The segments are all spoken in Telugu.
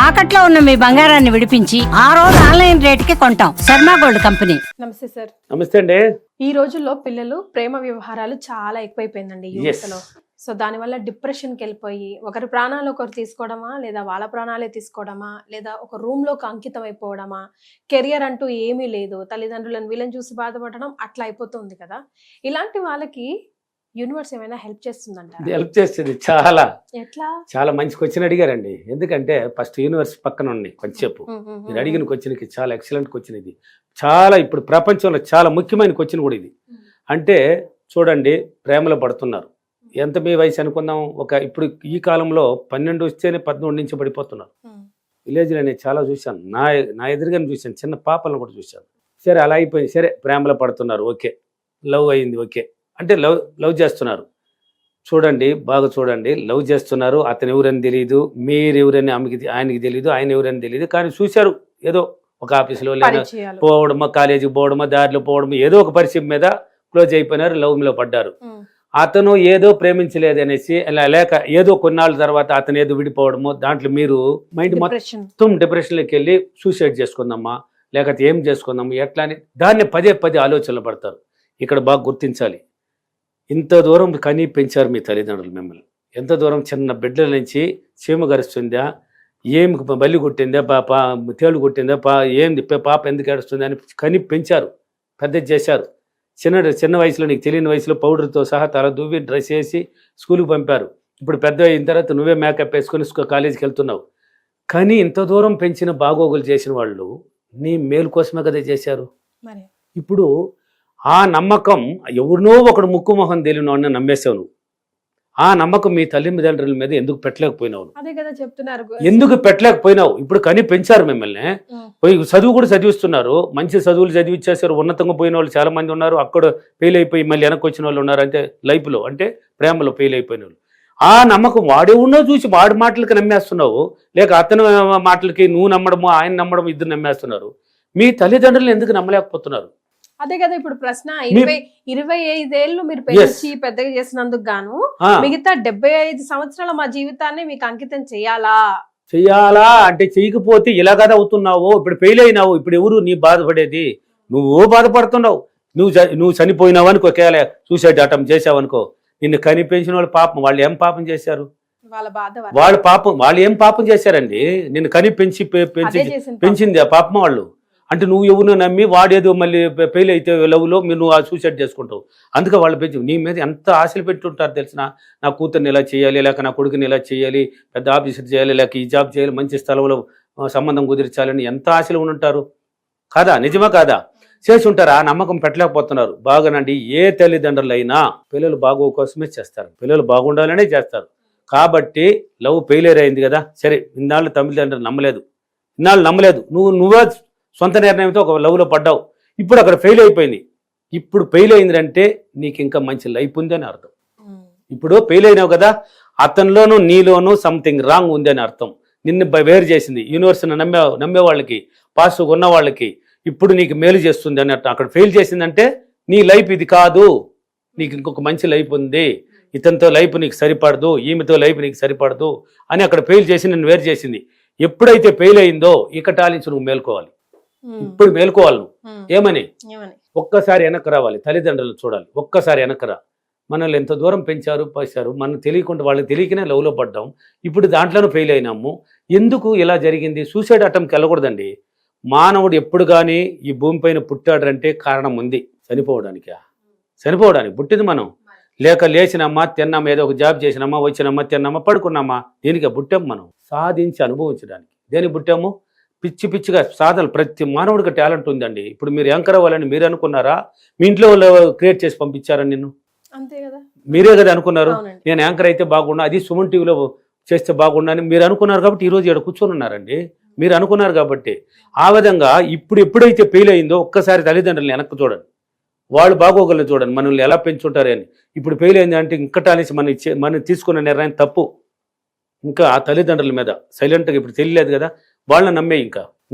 తాకట్లో ఉన్న మీ బంగారాన్ని విడిపించి ఆ రోజు ఆన్లైన్ రేటుకి కొంటాం. Sharma gold company. నమస్తే సార్. నమస్తే అండి. ఈ రోజుల్లో పిల్లలు ప్రేమ వ్యవహారాలు చాలా ఎక్కువైపోయిందండి యువతలో. సో దానివల్ల డిప్రెషన్కి వెళ్ళిపోయి ఒకరి ప్రాణాలు ఒకరు తీసుకోవడమా, లేదా వాళ్ళ ప్రాణాలే తీసుకోవడమా, లేదా ఒక రూమ్ లోకి అంకితం అయిపోవడమా, కెరియర్ అంటూ ఏమీ లేదు, తల్లిదండ్రులను వీళ్ళని చూసి బాధపడడం, అట్లా అయిపోతుంది కదా. ఇలాంటి వాళ్ళకి యూనివర్స్ ఏమైనా హెల్ప్ చేస్తుందంట? హెల్ప్ చేస్తుంది చాలా. ఎట్లా? చాలా మంచి క్వశ్చన్ అడిగారండి. ఎందుకంటే ఫస్ట్ యూనివర్స్ పక్కన ఉన్నాయి కొంచెంసేపు. మీరు అడిగిన క్వశ్చన్కి చాలా ఎక్సలెంట్ క్వశ్చన్ ఇది. చాలా ఇప్పుడు ప్రపంచంలో చాలా ముఖ్యమైన క్వశ్చన్ కూడా ఇది. అంటే చూడండి, ప్రేమలో పడుతున్నారు. ఎంత మీ వయసు అనుకుందాం, ఇప్పుడు ఈ కాలంలో 12 వస్తేనే 13 నుంచి పడిపోతున్నారు. విలేజ్లో నేను చాలా చూశాను, నా ఎదురుగానే చూశాను, చిన్న పాపలను కూడా చూశాను. సరే అలా అయిపోయింది, సరే ప్రేమలో పడుతున్నారు, ఓకే, లవ్ అయింది, ఓకే అంటే లవ్ చేస్తున్నారు. చూడండి, బాగా చూడండి, లవ్ చేస్తున్నారు. అతను ఎవరని తెలియదు, మీరు ఎవరని ఆయనకి తెలియదు, ఆయన ఎవరని తెలియదు, కానీ చూశారు ఏదో ఒక ఆఫీసులో లేదా పోవడమో, కాలేజీకి పోవడమో, దారిలో పోవడమో, ఏదో ఒక పరిచయం మీద క్లోజ్ అయిపోయినారు, లవ్లో పడ్డారు. అతను ఏదో ప్రేమించలేదనేసి లేక ఏదో కొన్నాళ్ళ తర్వాత అతను ఏదో విడిపోవడమో, దాంట్లో మీరు మైండ్ మొత్తం డిప్రెషన్లోకి వెళ్ళి సూసైడ్ చేసుకుందామా, లేకపోతే ఏం చేసుకుందామా, ఎట్లా అని దాన్ని పదే ఆలోచనలు పడతారు. ఇక్కడ బాగా గుర్తించాలి, ఇంత దూరం కనీ పెంచారు మీ తల్లిదండ్రులు మిమ్మల్ని. ఎంత దూరం, చిన్న బిడ్డల నుంచి చీమ గరుస్తుందా, ఏం బల్లి కొట్టిందా, తేలు కొట్టిందా, ఏంది పాప ఎందుకు ఏడుస్తుంది అని కని పెంచారు, పెద్ద చేశారు. చిన్న వయసులో, నీకు తెలియని వయసులో పౌడర్తో సహా తల దువ్వి డ్రెస్ వేసి స్కూల్కి పంపారు. ఇప్పుడు పెద్ద అయిన తర్వాత నువ్వే మేకప్ వేసుకొని కాలేజీకి వెళ్తున్నావు. కానీ ఇంత దూరం పెంచిన బాగోగులు చేసిన వాళ్ళు నీ మేలు కోసమే కదా చేశారు. ఇప్పుడు ఆ నమ్మకం ఎవరినో ఒకడు ముక్కు మొహం తెలియని వాడిని నమ్మేసావు నువ్వు. ఆ నమ్మకం మీ తల్లిదండ్రుల మీద ఎందుకు పెట్టలేకపోయినావు? అదే కదా చెప్తున్నారు, ఎందుకు పెట్టలేకపోయినావు? ఇప్పుడు కని పెంచారు మిమ్మల్ని, పోయి చదువు కూడా చదివిస్తున్నారు, మంచి చదువులు చదివిచ్చేసారు, ఉన్నతంగా పోయిన వాళ్ళు చాలా మంది ఉన్నారు, అక్కడ ఫెయిల్ అయిపోయి మళ్ళీ వెనక్కి వచ్చిన వాళ్ళు ఉన్నారు. అంటే లైఫ్లో, అంటే ప్రేమలో ఫెయిల్ అయిపోయిన వాళ్ళు. ఆ నమ్మకం వాడే ఉన్నో చూసి వాడి మాటలకి నమ్మేస్తున్నావు, లేక అతని మాటలకి నువ్వు నమ్మడము ఆయన నమ్మడం ఇద్దరు నమ్మేస్తున్నారు. మీ తల్లిదండ్రులను ఎందుకు నమ్మలేకపోతున్నారు? అదే కదా ఇప్పుడు ప్రశ్న. 25 ఏళ్ళు మీరు పెంచి పెద్దగా చేసినందుకు గాను మిగతా 75 సంవత్సరాల మా జీవితాన్ని మీకు అంకితం చెయ్యాలా అంటే చెయ్యకపోతే ఇలా కదా అవుతున్నావు. ఇప్పుడు ఫెయిల్ అయినావు, ఇప్పుడు ఎవరు నీ బాధపడేది? నువ్వు బాధపడుతున్నావు. నువ్వు చనిపోయినావు అనుకో, ఒకవేళ సూసైడ్ అటెంప్ట్ చేసావు అనుకో, నిన్ను కనిపించిన వాళ్ళు పాపం, వాళ్ళు ఏం పాపం చేశారు? వాళ్ళు ఏం పాపం చేశారండి? నిన్ను పెంచింది ఆ పాపం వాళ్ళు. అంటే నువ్వు ఎవరినో నమ్మి వాడేదో మళ్ళీ ఫెయిల్ అయితే లవ్లో నువ్వు ఆ సూసైడ్ చేసుకుంటావు. అందుకే వాళ్ళు పెంచి నీ మీద ఎంత ఆశలు పెట్టుంటారు తెలిసిన. నా కూతుర్ని ఇలా చేయాలి, లేక నా కొడుకుని ఇలా చేయాలి, పెద్ద ఆఫీసర్ చేయాలి, లేక ఈ జాబ్ చేయాలి, మంచి స్థలంలో సంబంధం కుదిర్చాలని ఎంత ఆశలు ఉంటారు కాదా? నిజమా కాదా? చేసి ఉంటారు. ఆ నమ్మకం పెట్టలేకపోతున్నారు. బాగానండి, ఏ తల్లిదండ్రులు అయినా పిల్లలు బాగో కోసమే చేస్తారు, పిల్లలు బాగుండాలనే చేస్తారు. కాబట్టి లవ్ ఫెయిలియర్ అయింది కదా, సరే ఇన్నాళ్ళు తల్లిదండ్రులు నమ్మలేదు, నువ్వే సొంత నిర్ణయంతో ఒక లవ్లో పడ్డావు, ఇప్పుడు అక్కడ ఫెయిల్ అయిపోయింది. ఇప్పుడు ఫెయిల్ అయిందంటే నీకు ఇంకా మంచి లైఫ్ ఉంది అని అర్థం. ఇప్పుడు ఫెయిల్ అయినావు కదా, అతనిలోనూ నీలోనూ సంథింగ్ రాంగ్ ఉంది అని అర్థం. నిన్ను వేరు చేసింది యూనివర్స్ని నమ్మే వాళ్ళకి, పాస్ ఉన్న వాళ్ళకి ఇప్పుడు నీకు మేలు చేస్తుంది అని అర్థం. అక్కడ ఫెయిల్ చేసిందంటే నీ లైఫ్ ఇది కాదు, నీకు ఇంకొక మంచి లైఫ్ ఉంది, ఇతనితో లైఫ్ నీకు సరిపడదు, ఈమెతో లైఫ్ నీకు సరిపడదు అని అక్కడ ఫెయిల్ చేసి నిన్ను వేరు చేసింది. ఎప్పుడైతే ఫెయిల్ అయిందో ఇకటాలించి నువ్వు మేల్కోవాలి. ఇప్పుడు మేల్కోవాలి నువ్వు. ఏమని? ఒక్కసారి వెనక్కి రావాలి, తల్లిదండ్రులు చూడాలి, ఒక్కసారి వెనక్కి రా. మనల్ని ఎంత దూరం పెంచారు పోసారు, మనం తెలియకుండా వాళ్ళకి తెలియకనే లవ్లో పడ్డాం, ఇప్పుడు దాంట్లోనూ ఫెయిల్ అయినాము. ఎందుకు ఇలా జరిగింది? సూసైడ్ అటెంప్ట్కి వెళ్ళకూడదండి. మానవుడు ఎప్పుడు కానీ ఈ భూమిపైన పుట్టాడంటే కారణం ఉంది. చనిపోవడానికి పుట్టింది మనం. లేక లేచినమ్మా, తిన్నామా, ఏదో ఒక జాబ్ చేసినామా, వచ్చినమ్మా, తిన్నామా, పడుకున్నామా, దీనికి పుట్టాము మనం. సాధించి అనుభవించడానికి. దేనికి పుట్టాము? పిచ్చిగా సాధనలు. ప్రతి మానవుడికి టాలెంట్ ఉందండి. ఇప్పుడు మీరు యాంకర్ అవ్వాలని మీరు అనుకున్నారా? మీ ఇంట్లో వాళ్ళు క్రియేట్ చేసి పంపించారని నిన్ను? అంతే కదా, మీరే కదా అనుకున్నారు. నేను యాంకర్ అయితే బాగున్నా, అది సుమన్ టీవీలో చేస్తే బాగున్నా అని మీరు అనుకున్నారు. కాబట్టి ఈరోజు ఇక్కడ కూర్చొని ఉన్నారండి. మీరు అనుకున్నారు కాబట్టి. ఆ విధంగా ఎప్పుడైతే ఫెయిల్ అయిందో ఒక్కసారి తల్లిదండ్రులను వెనక్కి చూడండి, వాళ్ళు బాగోగలను చూడండి, మనల్ని ఎలా పెంచుంటారు అని. ఇప్పుడు ఫెయిల్ అయింది అంటే ఇంకటానేసి మనం తీసుకున్న నిర్ణయం తప్పు. ఇంకా ఆ తల్లిదండ్రుల మీద సైలెంట్గా ఇప్పుడు తెలియలేదు కదా, వాళ్ళని నమ్మే ఇంకా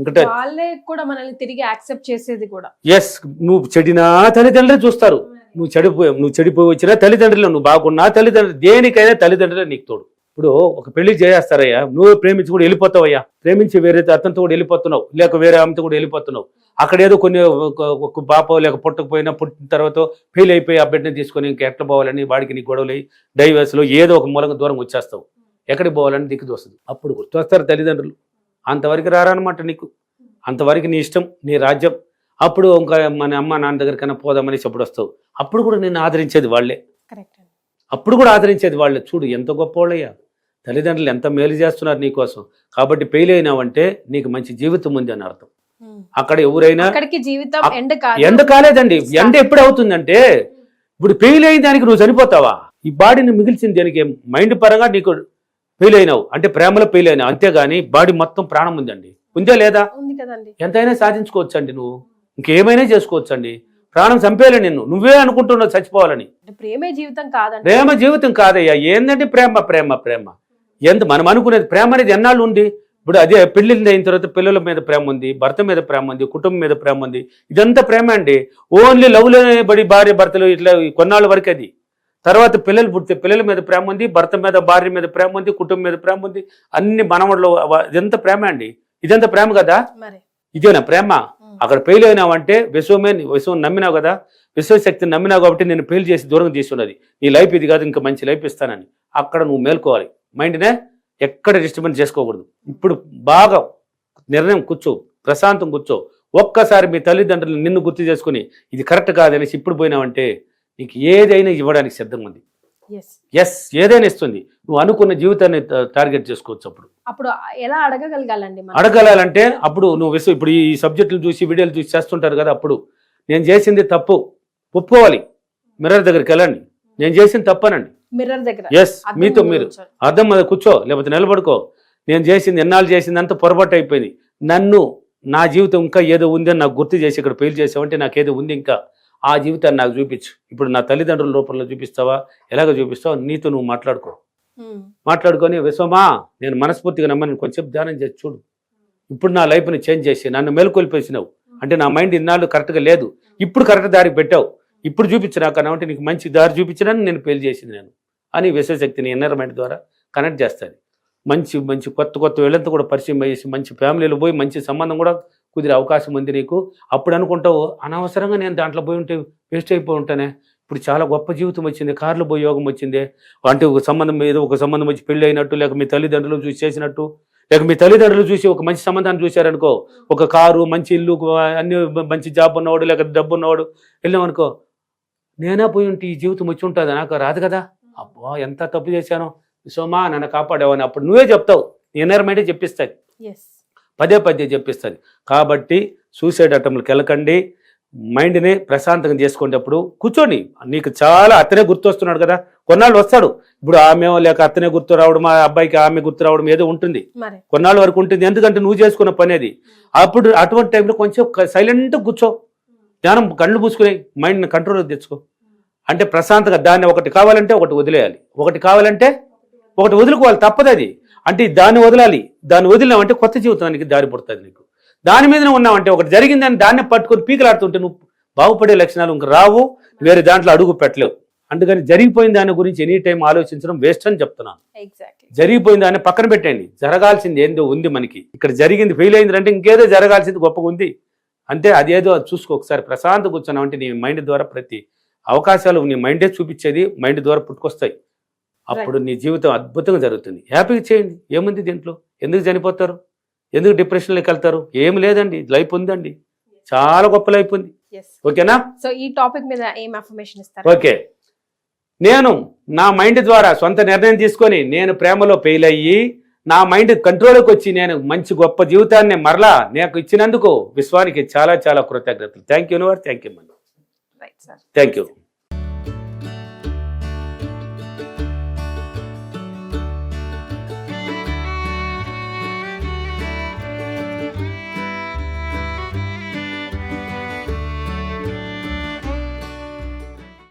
వాళ్ళే కూడా మనల్ని తిరిగి యాక్సెప్ట్ చేసేది కూడా. ఎస్, నువ్వు చెడినా తల్లిదండ్రులే చూస్తారు, నువ్వు చెడిపోయి వచ్చినా తల్లిదండ్రులు, నువ్వు బాగున్నా తల్లిదండ్రులు, దేనికైనా తల్లిదండ్రులే నీకు తోడు. ఇప్పుడు ఒక పెళ్లి చేస్తారయ్యా, నువ్వు ప్రేమించి కూడా వెళ్ళిపోతావయ్యా, ప్రేమించి వేరే అతనితో కూడా వెళ్ళిపోతున్నావు, లేక వేరే ఆమెతో కూడా వెళ్ళిపోతున్నావు. అక్కడ ఏదో కొన్ని ఒక పాప లేక పుట్టకపోయినా పుట్టిన తర్వాత ఫెయిల్ అయిపోయి ఆ బిడ్డని తీసుకొని ఇంకా ఎట్లా పోవాలని వాడికి నీ గొడవలు డైవర్స్లో ఏదో ఒక మూలంగా దూరం వచ్చేస్తావు. ఎక్కడికి పోవాలని దిక్కు వస్తుంది. అప్పుడు గుర్తొస్తారు తల్లిదండ్రులు. అంతవరకు రారనమాట నీకు, అంతవరకు నీ ఇష్టం, నీ రాజ్యం. అప్పుడు ఇంకా మన అమ్మ నాన్న దగ్గరికైనా పోదామని చెప్పుడు వస్తావు. అప్పుడు కూడా నిన్ను ఆదరించేది వాళ్ళే, అప్పుడు కూడా ఆదరించేది వాళ్ళే. చూడు ఎంత గొప్పవాళ్ళయ్యా, తల్లిదండ్రులు ఎంత మేలు చేస్తున్నారు నీకోసం. కాబట్టి ఫెయిల్ అయినావంటే నీకు మంచి జీవితం ఉంది అని అర్థం. అక్కడ ఎవరైనా ఎండ కాలేదండి. ఎండ ఎప్పుడు అవుతుందంటే ఇప్పుడు ఫెయిల్ అయిన దానికి నువ్వు చనిపోతావా? ఈ బాడీని మిగిల్చింది దానికి మైండ్ పరంగా నీకు ఫెయిల్ అయినావు అంటే ప్రేమలో ఫెయిల్ అయినావు, అంతేగాని బాడీ మొత్తం ప్రాణం ఉందండి. ఉందే లేదా? ఎంతైనా సాధించుకోవచ్చు అండి, నువ్వు ఇంకేమైనా చేసుకోవచ్చు అండి. ప్రాణం చంపేయాలి నిన్ను, నువ్వే అనుకుంటున్నావు చచ్చిపోవాలని. ప్రేమే జీవితం కాదండి. ప్రేమ జీవితం కాదయ్యా. ఏందంటే ప్రేమ ప్రేమ ప్రేమ ఎంత మనం అనుకునేది. ప్రేమ అనేది ఎన్నాళ్ళు ఉంది? ఇప్పుడు అదే పెళ్లిళ్ళు అయిన తర్వాత పిల్లల మీద ప్రేమ ఉంది, భర్త మీద ప్రేమ ఉంది, కుటుంబం మీద ప్రేమ ఉంది. ఇదంతా ప్రేమ అండి. ఓన్లీ లవ్లోనే బడి భార్య భర్తలు ఇట్లా కొన్నాళ్ళ వరకు అది. తర్వాత పిల్లలు పుడితే పిల్లల మీద ప్రేమ ఉంది, భర్త మీద భార్య మీద ప్రేమ ఉంది, కుటుంబం మీద ప్రేమ ఉంది, అన్ని మనవడిలో. ఇదంతా ప్రేమ అండి. ఇదంతా ప్రేమ కదా? ఇదేనా ప్రేమ? అక్కడ ఫెయిల్ అయినావంటే విశ్వం నమ్మినావు కదా, విశ్వశక్తిని నమ్మినావు కాబట్టి నేను ఫెయిల్ చేసి దూరం చేస్తున్నది. నీ లైఫ్ ఇది కాదు, ఇంకా మంచి లైఫ్ ఇస్తానని. అక్కడ నువ్వు మేల్కోవాలి. మైండ్నే ఎక్కడ డిస్టర్బెన్స్ చేసుకోకూడదు. ఇప్పుడు బాగా నిర్ణయం కూర్చో, ప్రశాంతం కూర్చో. ఒక్కసారి మీ తల్లిదండ్రులు నిన్ను గుర్తు చేసుకుని ఇది కరెక్ట్ కాదనేసి ఇప్పుడు పోయినావంటే నీకు ఏదైనా ఇవ్వడానికి సిద్ధంగా ఉంది. ఎస్, ఏదైనా ఇస్తుంది. నువ్వు అనుకున్న జీవితాన్ని టార్గెట్ చేసుకోవచ్చు. అప్పుడు ఎలా అడగగలగాలండి? అడగలాలంటే అప్పుడు నువ్వు ఇప్పుడు ఈ సబ్జెక్టులు చూసి వీడియోలు చూసి చేస్తుంటారు కదా, అప్పుడు నేను చేసింది తప్పు ఒప్పుకోవాలి. మిర్రర్ దగ్గరికి వెళ్ళండి, నేను చేసింది తప్పనండి. మిర్రర్ దగ్గర ఎస్, మీతో మీరు అర్థం మీద కూర్చో, లేకపోతే నిలబడుకో. నేను చేసింది ఎన్నాళ్ళు చేసింది అంత పొరపాటు అయిపోయింది. నా జీవితం ఇంకా ఏదో ఉంది అని నాకు గుర్తు చేసి ఇక్కడ ఫెయిల్ చేసావంటే నాకు ఏదో ఉంది, ఇంకా ఆ జీవితాన్ని నాకు చూపించు. ఇప్పుడు నా తల్లిదండ్రుల రూపంలో చూపిస్తావా, ఎలాగ చూపిస్తావా, నీతో నువ్వు మాట్లాడుకొని విశ్వమా నేను మనస్ఫూర్తిగా నమ్మని కొంచెం ధ్యానం చేసి చూడు. ఇప్పుడు నా లైఫ్ని చేంజ్ చేసి నన్ను మేలుకొల్పేసినావు అంటే నా మైండ్ ఇన్నాళ్ళు కరెక్ట్గా లేదు, ఇప్పుడు కరెక్ట్ దారికి పెట్టావు, ఇప్పుడు చూపించినా అంటే నీకు మంచి దారి చూపించడానికి నేను పెళ్లి చేసింది నేను అని విశ్వశక్తిని ఇన్నర్ మైండ్ ద్వారా కనెక్ట్ చేస్తుంది. మంచి మంచి కొత్త వీళ్ళంతా కూడా పరిచయం చేసి మంచి ఫ్యామిలీలో పోయి మంచి సంబంధం కూడా కుదిరే అవకాశం ఉంది నీకు. అప్పుడు అనుకుంటావు అనవసరంగా నేను దాంట్లో పోయి ఉంటే వేస్ట్ అయిపోయి ఉంటానే, ఇప్పుడు చాలా గొప్ప జీవితం వచ్చింది, కార్లు పోయి యోగం వచ్చింది అంటే ఒక సంబంధం వచ్చి పెళ్ళి అయినట్టు, లేక మీ తల్లిదండ్రులు చూసి చేసినట్టు, లేక మీ తల్లిదండ్రులు చూసి ఒక మంచి సంబంధాన్ని చూశారనుకో, ఒక కారు, మంచి ఇల్లు, అన్ని మంచి జాబ్ ఉన్నవాడు, లేక డబ్బు ఉన్నవాడు వెళ్ళామనుకో, నేనా పోయి ఉంటే ఈ జీవితం వచ్చి ఉంటుంది, నాకు రాదు కదా. అబ్బా ఎంత తప్పు చేశాను విశ్వమా నన్ను కాపాడావని అప్పుడు నువ్వే చెప్తావు. ఇన్నర్ మైండే చెప్పిస్తుంది, పదే చెప్పిస్తుంది. కాబట్టి సూసైడ్ అటెంప్ట్కి వెళ్ళకండి. మైండ్ని ప్రశాంతంగా చేసుకునేటప్పుడు కూర్చోండి. నీకు చాలా అతనే గుర్తు వస్తున్నాడు కదా, కొన్నాళ్ళు వస్తాడు. ఇప్పుడు ఆమె లేక అతనే గుర్తు రావడం, మా అబ్బాయికి ఆమె గుర్తు రావడం ఏదో ఉంటుంది, కొన్నాళ్ళ వరకు ఉంటుంది. ఎందుకంటే నువ్వు చేసుకున్న పని అది. అప్పుడు అటువంటి టైంలో కొంచెం సైలెంట్గా కూర్చో, ధ్యానం కళ్ళు పూసుకుని మైండ్ని కంట్రోల్కి తెచ్చుకో. అంటే ప్రశాంతంగా దాన్ని ఒకటి కావాలంటే ఒకటి వదిలేయాలి, ఒకటి కావాలంటే ఒకటి వదులుకోవాలి, తప్పదు అది. అంటే దాన్ని వదలాలి, దాన్ని వదిలినావంటే కొత్త జీవితానికి దారి పడుతుంది నీకు. దాని మీదనే ఉన్నావంటే ఒకటి జరిగిందని దాన్ని పట్టుకొని పీకలాడుతుంటే నువ్వు బాగుపడే లక్షణాలు ఇంక రావు, వేరే దాంట్లో అడుగు పెట్టలేవు. అందుకని జరిగిపోయిన దాని గురించి ఎనీ టైం ఆలోచించడం వేస్ట్ అని చెప్తున్నాను. జరిగిపోయిన దాన్ని పక్కన పెట్టండి, జరగాల్సింది ఏందో ఉంది మనకి. ఇక్కడ జరిగింది ఫెయిల్ అయింది అంటే ఇంకేదో జరగాల్సింది గొప్పగా ఉంది అంతే. అదేదో అది చూసుకో. ఒకసారి ప్రశాంతంగా కూర్చున్నావంటే నీ మైండ్ ద్వారా ప్రతి అవకాశాలు నీ మైండే చూపించేది, మైండ్ ద్వారా పుట్టుకొస్తాయి. అప్పుడు నీ జీవితం అద్భుతంగా జరుగుతుంది. హ్యాపీగా చేయండి, ఏముంది దీంట్లో? ఎందుకు చనిపోతారు, ఎందుకు డిప్రెషన్లోకి వెళ్తారు? ఏం లేదండి, లైఫ్ ఉందండి, చాలా గొప్ప లైఫ్ ఉంది. ఓకేనా? సో ఈ టాపిక్ మీద ఏం అఫర్మేషన్ ఇస్తారు? ఓకే, నేను నా మైండ్ ద్వారా సొంత నిర్ణయం తీసుకొని నేను ప్రేమలో ఫెయిల్ అయ్యి నా మైండ్ కంట్రోల్కి వచ్చి నేను మంచి గొప్ప జీవితాన్ని మరలా నాకు ఇచ్చినందుకు విశ్వానికి చాలా చాలా కృతజ్ఞతలు. Thank you. Thank you.